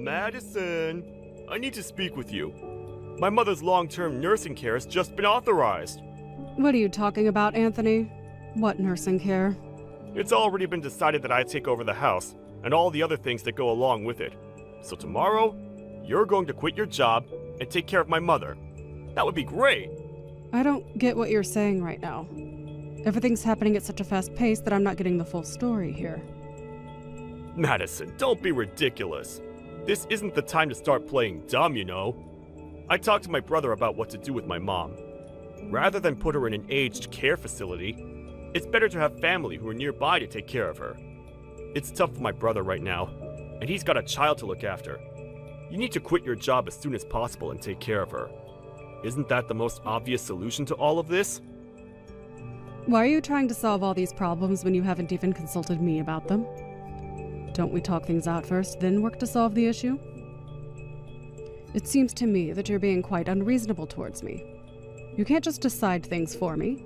Madison, I need to speak with you. My mother's long-term nursing care has just been authorized. What are you talking about, Anthony? What nursing care? It's already been decided that I take over the house, and all the other things that go along with it. So tomorrow, you're going to quit your job and take care of my mother. That would be great. I don't get what you're saying right now. Everything's happening at such a fast pace that I'm not getting the full story here. Madison, don't be ridiculous. This isn't the time to start playing dumb, you know. I talked to my brother about what to do with my mom. Rather than put her in an aged care facility, it's better to have family who are nearby to take care of her. It's tough for my brother right now, and he's got a child to look after. You need to quit your job as soon as possible and take care of her. Isn't that the most obvious solution to all of this? Why are you trying to solve all these problems when you haven't even consulted me about them? Don't we talk things out first, then work to solve the issue? It seems to me that you're being quite unreasonable towards me. You can't just decide things for me.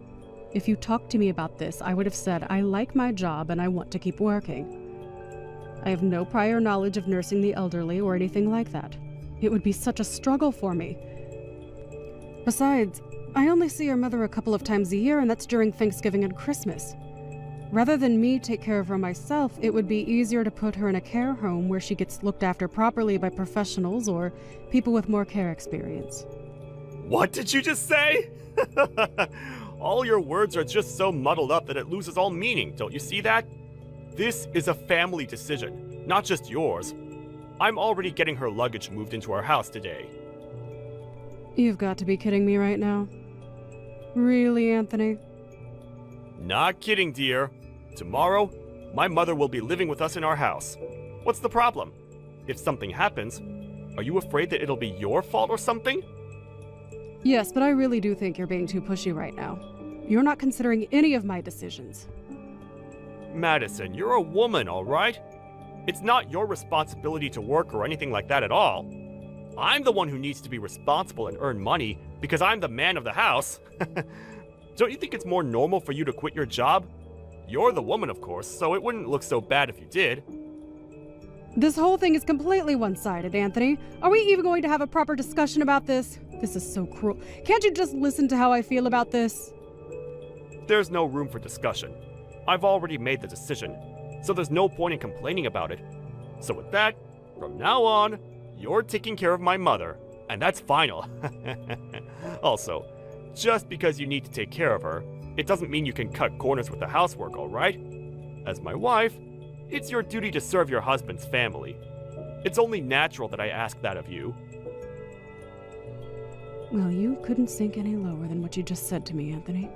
If you talked to me about this, I would have said I like my job and I want to keep working. I have no prior knowledge of nursing the elderly or anything like that. It would be such a struggle for me. Besides, I only see your mother a couple of times a year, and that's during Thanksgiving and Christmas. Rather than me take care of her myself, it would be easier to put her in a care home where she gets looked after properly by professionals or people with more care experience. What did you just say? All your words are just so muddled up that it loses all meaning, don't you see that? This is a family decision, not just yours. I'm already getting her luggage moved into our house today. You've got to be kidding me right now. Really, Anthony? Not kidding, dear. Tomorrow, my mother will be living with us in our house. What's the problem? If something happens, are you afraid that it'll be your fault or something? Yes, but I really do think you're being too pushy right now. You're not considering any of my decisions. Madison, you're a woman, all right? It's not your responsibility to work or anything like that at all. I'm the one who needs to be responsible and earn money because I'm the man of the house. Don't you think it's more normal for you to quit your job? You're the woman, of course, so it wouldn't look so bad if you did. This whole thing is completely one-sided, Anthony. Are we even going to have a proper discussion about this? This is so cruel. Can't you just listen to how I feel about this? There's no room for discussion. I've already made the decision, so there's no point in complaining about it. So with that, from now on, you're taking care of my mother, and that's final. Also, just because you need to take care of her, it doesn't mean you can cut corners with the housework, all right? As my wife, it's your duty to serve your husband's family. It's only natural that I ask that of you. Well, you couldn't sink any lower than what you just said to me, Anthony.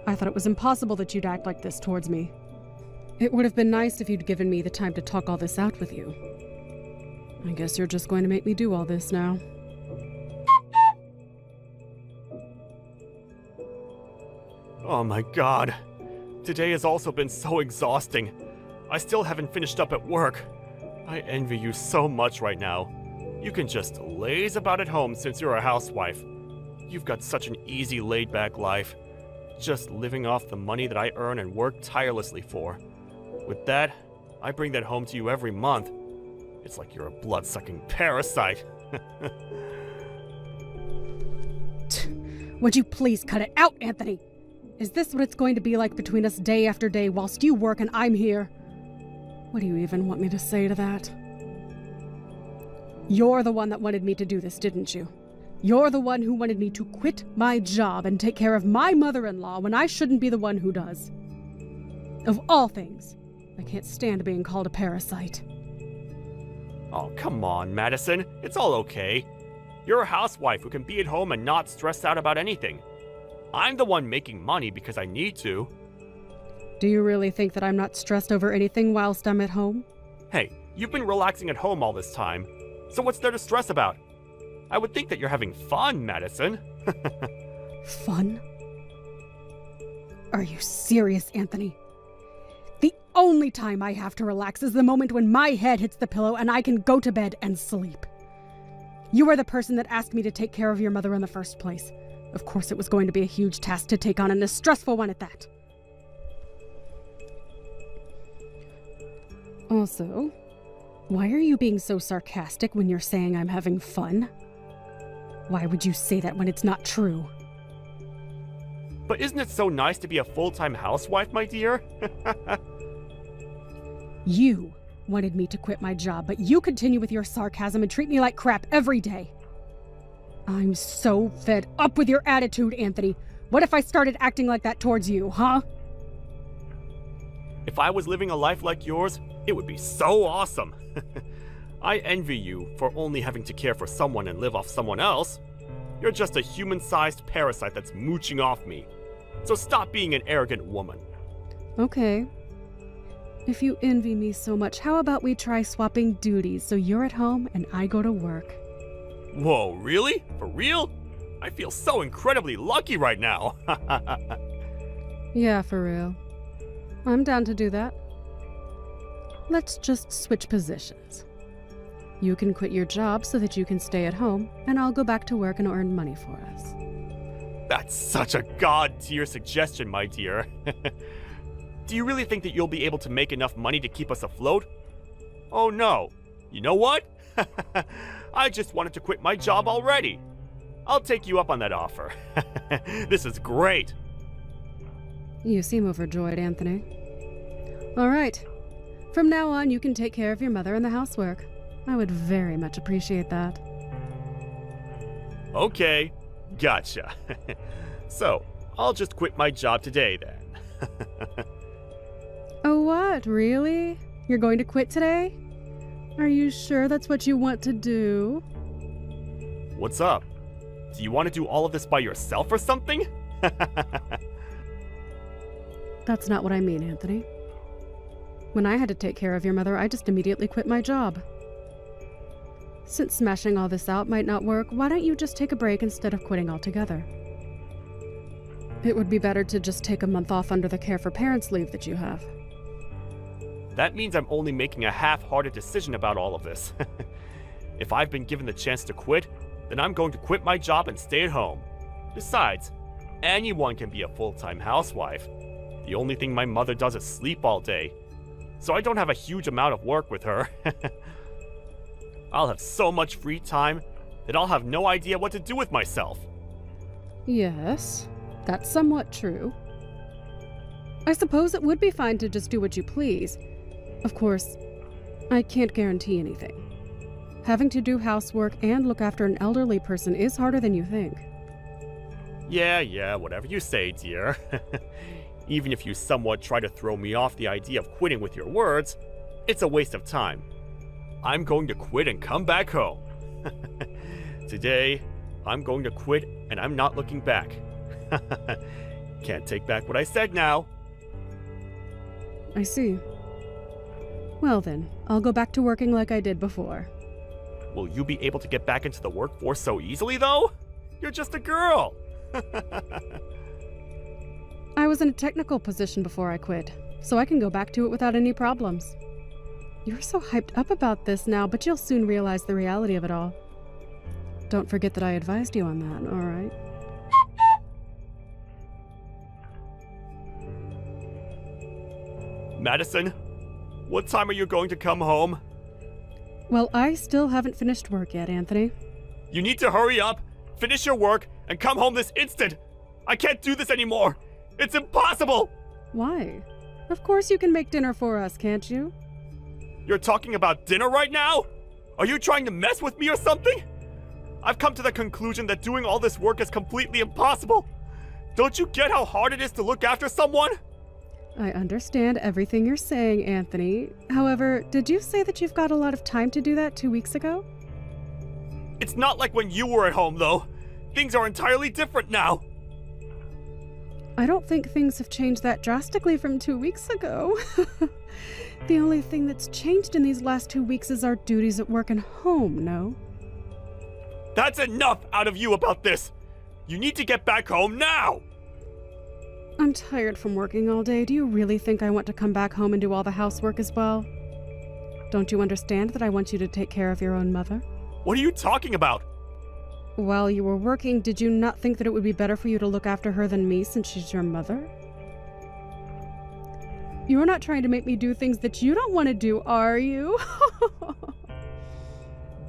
I thought it was impossible that you'd act like this towards me. It would have been nice if you'd given me the time to talk all this out with you. I guess you're just going to make me do all this now. Oh my god. Today has also been so exhausting. I still haven't finished up at work. I envy you so much right now. You can just laze about at home since you're a housewife. You've got such an easy, laid-back life. Just living off the money that I earn and work tirelessly for. With that, I bring that home to you every month. It's like you're a blood-sucking parasite. Would you please cut it out, Anthony? Is this what it's going to be like between us day after day whilst you work and I'm here? What do you even want me to say to that? You're the one that wanted me to do this, didn't you? You're the one who wanted me to quit my job and take care of my mother-in-law when I shouldn't be the one who does. Of all things, I can't stand being called a parasite. Oh, come on, Madison. It's all okay. You're a housewife who can be at home and not stress out about anything. I'm the one making money because I need to. Do you really think that I'm not stressed over anything whilst I'm at home? Hey, you've been relaxing at home all this time, so what's there to stress about? I would think that you're having fun, Madison. Fun? Are you serious, Anthony? The only time I have to relax is the moment when my head hits the pillow and I can go to bed and sleep. You are the person that asked me to take care of your mother in the first place. Of course it was going to be a huge task to take on, and a stressful one at that. Also, Why are you being so sarcastic when you're saying I'm having fun? Why would you say that when it's not true? But isn't it so nice to be a full-time housewife, my dear? You wanted me to quit my job, but you continue with your sarcasm and treat me like crap every day. I'm so fed up with your attitude, Anthony. What if I started acting like that towards you, huh? If I was living a life like yours, it would be so awesome. I envy you for only having to care for someone and live off someone else. You're just a human-sized parasite that's mooching off me. So stop being an arrogant woman. Okay. If you envy me so much, how about we try swapping duties so you're at home and I go to work? Whoa, really? For real? I feel so incredibly lucky right now. Yeah, for real. I'm down to do that. Let's just switch positions. You can quit your job so that you can stay at home, and I'll go back to work and earn money for us. That's such a god-tier suggestion, my dear. Do you really think that you'll be able to make enough money to keep us afloat? Oh no. You know what? I just wanted to quit my job already. I'll take you up on that offer. This is great. You seem overjoyed, Anthony. All right. From now on, you can take care of your mother and the housework. I would very much appreciate that. Okay, gotcha. So, I'll just quit my job today then. Oh, what? Really? You're going to quit today? Are you sure that's what you want to do? What's up? Do you want to do all of this by yourself or something? That's not what I mean, Anthony. When I had to take care of your mother, I just immediately quit my job. Since smashing all this out might not work, why don't you just take a break instead of quitting altogether? It would be better to just take a month off under the care for parents leave that you have. That means I'm only making a half-hearted decision about all of this. If I've been given the chance to quit, then I'm going to quit my job and stay at home. Besides, anyone can be a full-time housewife. The only thing my mother does is sleep all day, so I don't have a huge amount of work with her. I'll have so much free time that I'll have no idea what to do with myself. Yes, that's somewhat true. I suppose it would be fine to just do what you please. Of course, I can't guarantee anything. Having to do housework and look after an elderly person is harder than you think. Yeah, whatever you say, dear. Even if you somewhat try to throw me off the idea of quitting with your words, it's a waste of time. I'm going to quit and come back home. Today, I'm going to quit and I'm not looking back. Can't take back what I said now. I see. Well then, I'll go back to working like I did before. Will you be able to get back into the workforce so easily, though? You're just a girl. I was in a technical position before I quit, so I can go back to it without any problems. You're so hyped up about this now, but you'll soon realize the reality of it all. Don't forget that I advised you on that, all right? Madison, what time are you going to come home? Well, I still haven't finished work yet, Anthony. You need to hurry up, finish your work, and come home this instant. I can't do this anymore. It's impossible. Why? Of course you can make dinner for us, can't you? You're talking about dinner right now? Are you trying to mess with me or something? I've come to the conclusion that doing all this work is completely impossible. Don't you get how hard it is to look after someone? I understand everything you're saying, Anthony. However, did you say that you've got a lot of time to do that 2 weeks ago? It's not like when you were at home, though. Things are entirely different now. I don't think things have changed that drastically from 2 weeks ago. The only thing that's changed in these last 2 weeks is our duties at work and home, no? That's enough out of you about this. You need to get back home now. I'm tired from working all day. Do you really think I want to come back home and do all the housework as well? Don't you understand that I want you to take care of your own mother? What are you talking about? While you were working, did you not think that it would be better for you to look after her than me since she's your mother? You're not trying to make me do things that you don't want to do, are you?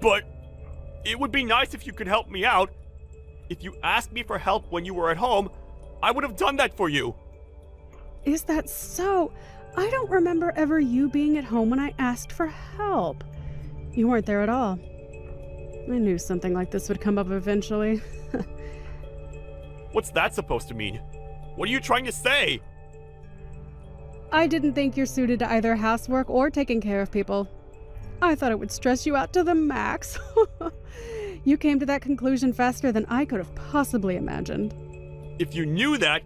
But it would be nice if you could help me out. If you asked me for help when you were at home, I would have done that for you. Is that so? I don't remember ever you being at home when I asked for help. You weren't there at all. I knew something like this would come up eventually. What's that supposed to mean? What are you trying to say? I didn't think you're suited to either housework or taking care of people. I thought it would stress you out to the max. You came to that conclusion faster than I could have possibly imagined. If you knew that,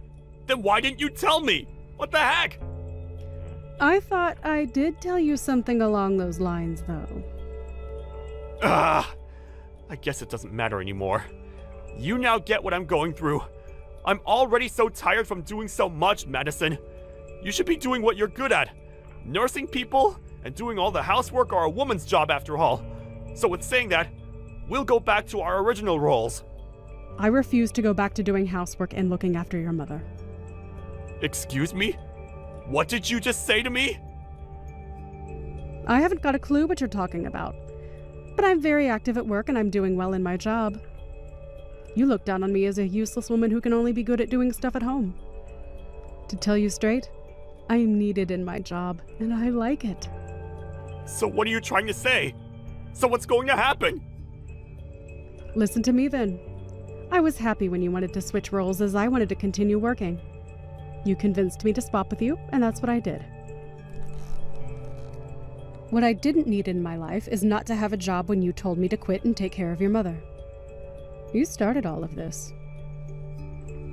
then why didn't you tell me? What the heck? I thought I did tell you something along those lines, though. I guess it doesn't matter anymore. You now get what I'm going through. I'm already so tired from doing so much, Madison. You should be doing what you're good at. Nursing people and doing all the housework are a woman's job after all. So with saying that, we'll go back to our original roles. I refuse to go back to doing housework and looking after your mother. Excuse me? What did you just say to me? I haven't got a clue what you're talking about. But I'm very active at work and I'm doing well in my job. You look down on me as a useless woman who can only be good at doing stuff at home. To tell you straight, I'm needed in my job and I like it. So what are you trying to say? So what's going to happen? Listen to me then. I was happy when you wanted to switch roles as I wanted to continue working. You convinced me to swap with you, and that's what I did. What I didn't need in my life is not to have a job when you told me to quit and take care of your mother. You started all of this.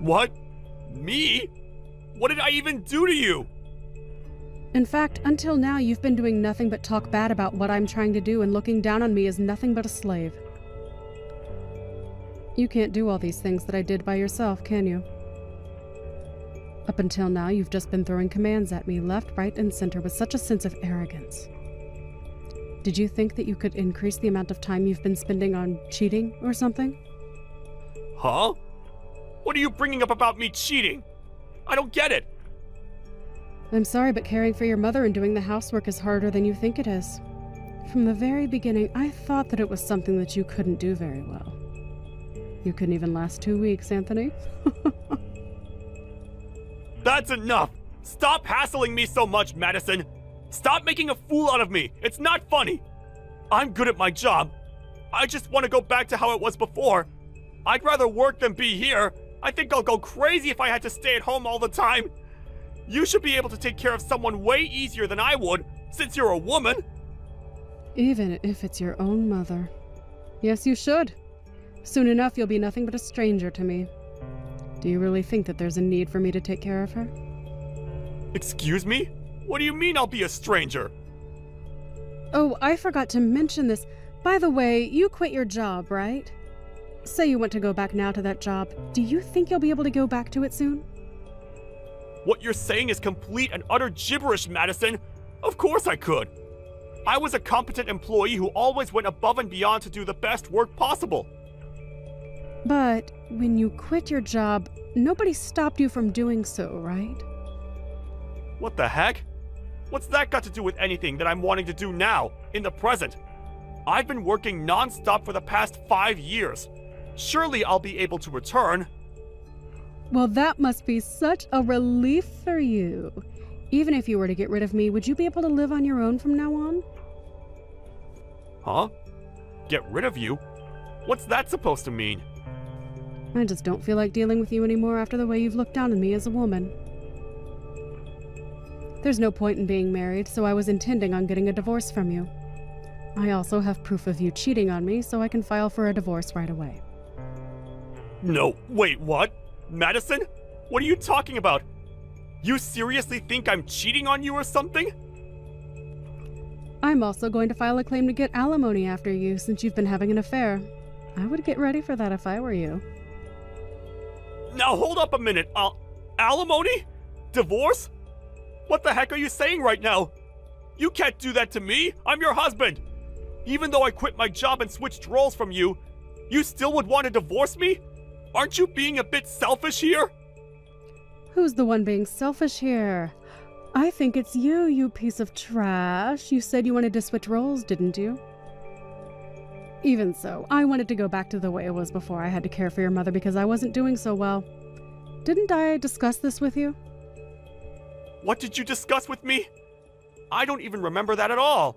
What? Me? What did I even do to you? In fact, until now, you've been doing nothing but talk bad about what I'm trying to do and looking down on me as nothing but a slave. You can't do all these things that I did by yourself, can you? Up until now, you've just been throwing commands at me left, right, and center with such a sense of arrogance. Did you think that you could increase the amount of time you've been spending on cheating or something? Huh? What are you bringing up about me cheating? I don't get it. I'm sorry, but caring for your mother and doing the housework is harder than you think it is. From the very beginning, I thought that it was something that you couldn't do very well. You couldn't even last 2 weeks, Anthony. That's enough! Stop hassling me so much, Madison! Stop making a fool out of me! It's not funny! I'm good at my job. I just want to go back to how it was before. I'd rather work than be here. I think I'll go crazy if I had to stay at home all the time. You should be able to take care of someone way easier than I would, since you're a woman. Even if it's your own mother. Yes, you should. Soon enough, you'll be nothing but a stranger to me. Do you really think that there's a need for me to take care of her? Excuse me? What do you mean I'll be a stranger? Oh, I forgot to mention this. By the way, you quit your job, right? Say you want to go back now to that job. Do you think you'll be able to go back to it soon? What you're saying is complete and utter gibberish, Madison. Of course I could. I was a competent employee who always went above and beyond to do the best work possible. But when you quit your job, nobody stopped you from doing so, right? What the heck? What's that got to do with anything that I'm wanting to do now, in the present? I've been working non-stop for the past 5 years. Surely I'll be able to return. Well, that must be such a relief for you. Even if you were to get rid of me, would you be able to live on your own from now on? Huh? Get rid of you? What's that supposed to mean? I just don't feel like dealing with you anymore after the way you've looked down on me as a woman. There's no point in being married, so I was intending on getting a divorce from you. I also have proof of you cheating on me, so I can file for a divorce right away. No, wait, what? Madison? What are you talking about? You seriously think I'm cheating on you or something? I'm also going to file a claim to get alimony after you, since you've been having an affair. I would get ready for that if I were you. Now hold up a minute. Alimony? Divorce? What the heck are you saying right now? You can't do that to me. I'm your husband. Even though I quit my job and switched roles from you, you still would want to divorce me? Aren't you being a bit selfish here? Who's the one being selfish here? I think it's you, you piece of trash. You said you wanted to switch roles, didn't you? Even so, I wanted to go back to the way it was before I had to care for your mother because I wasn't doing so well. Didn't I discuss this with you? What did you discuss with me? I don't even remember that at all.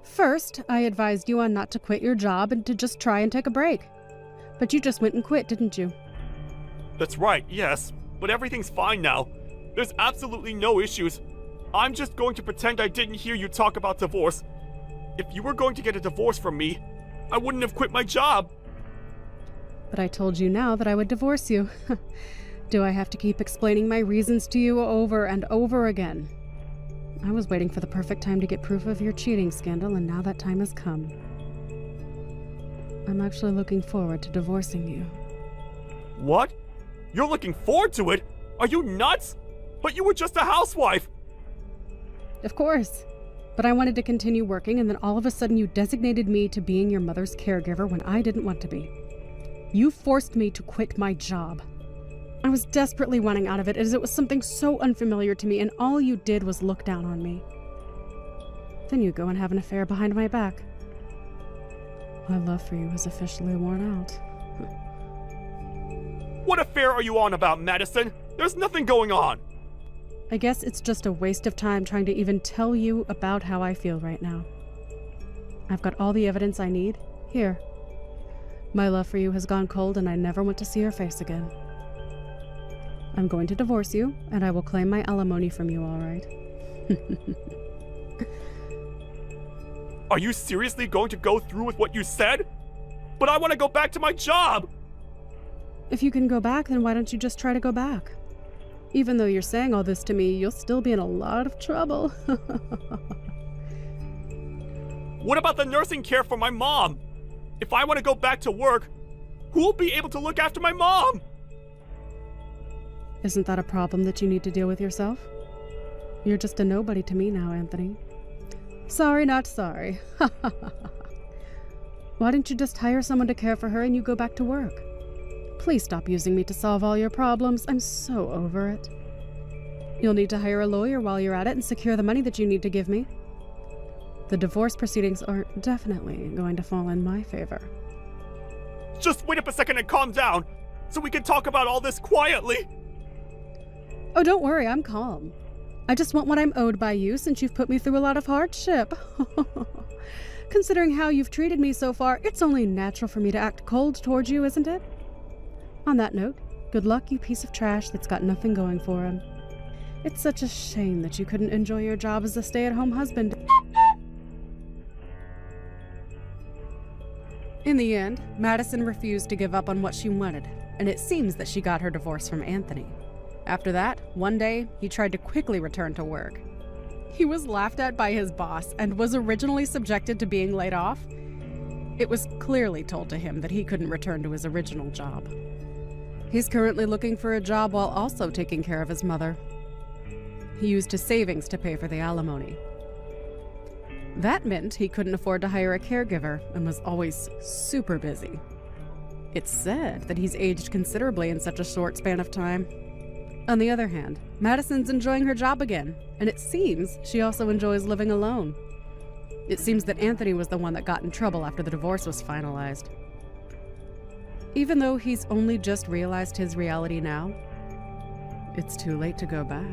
First, I advised you on not to quit your job and to just try and take a break. But you just went and quit, didn't you? That's right, yes, but everything's fine now. There's absolutely no issues. I'm just going to pretend I didn't hear you talk about divorce. If you were going to get a divorce from me, I wouldn't have quit my job. But I told you now that I would divorce you. Do I have to keep explaining my reasons to you over and over again? I was waiting for the perfect time to get proof of your cheating scandal, and now that time has come. I'm actually looking forward to divorcing you. What? You're looking forward to it? Are you nuts? But you were just a housewife. Of course. But I wanted to continue working, and then all of a sudden you designated me to being your mother's caregiver when I didn't want to be. You forced me to quit my job. I was desperately wanting out of it as it was something so unfamiliar to me, and all you did was look down on me. Then you go and have an affair behind my back. My love for you is officially worn out. What affair are you on about, Madison? There's nothing going on. I guess it's just a waste of time trying to even tell you about how I feel right now. I've got all the evidence I need. Here. My love for you has gone cold and I never want to see your face again. I'm going to divorce you, and I will claim my alimony from you, all right? Are you seriously going to go through with what you said? But I want to go back to my job! If you can go back, then why don't you just try to go back? Even though you're saying all this to me, you'll still be in a lot of trouble. What about the nursing care for my mom? If I want to go back to work, who will be able to look after my mom? Isn't that a problem that you need to deal with yourself? You're just a nobody to me now, Anthony. Sorry, not sorry. Why don't you just hire someone to care for her and you go back to work? Please stop using me to solve all your problems. I'm so over it. You'll need to hire a lawyer while you're at it and secure the money that you need to give me. The divorce proceedings are definitely going to fall in my favor. Just wait up a second and calm down, so we can talk about all this quietly. Oh, don't worry, I'm calm. I just want what I'm owed by you since you've put me through a lot of hardship. Considering how you've treated me so far, it's only natural for me to act cold towards you, isn't it? On that note, good luck, you piece of trash that's got nothing going for him. It's such a shame that you couldn't enjoy your job as a stay-at-home husband. In the end, Madison refused to give up on what she wanted, and it seems that she got her divorce from Anthony. After that, one day, he tried to quickly return to work. He was laughed at by his boss and was originally subjected to being laid off. It was clearly told to him that he couldn't return to his original job. He's currently looking for a job while also taking care of his mother. He used his savings to pay for the alimony. That meant he couldn't afford to hire a caregiver and was always super busy. It's said that he's aged considerably in such a short span of time. On the other hand, Madison's enjoying her job again, and it seems she also enjoys living alone. It seems that Anthony was the one that got in trouble after the divorce was finalized. Even though he's only just realized his reality now, it's too late to go back.